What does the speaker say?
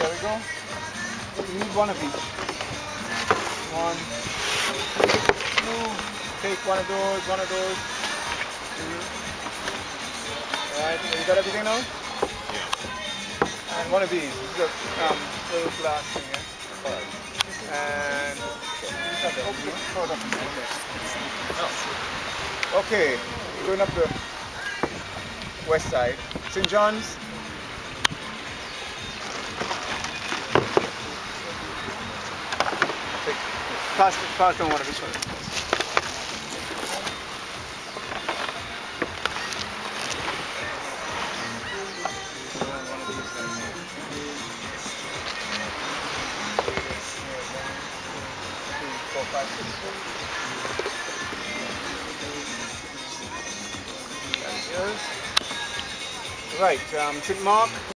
There we go. You need one of each. One, two. Take one of those, two. Alright, you got everything now? Yeah. And one of these. This is a little glass thing here. Alright. And you have to open the product. Oh. Okay, going up the west side. St. John's. Pass on one of each one. Right, St. Mark.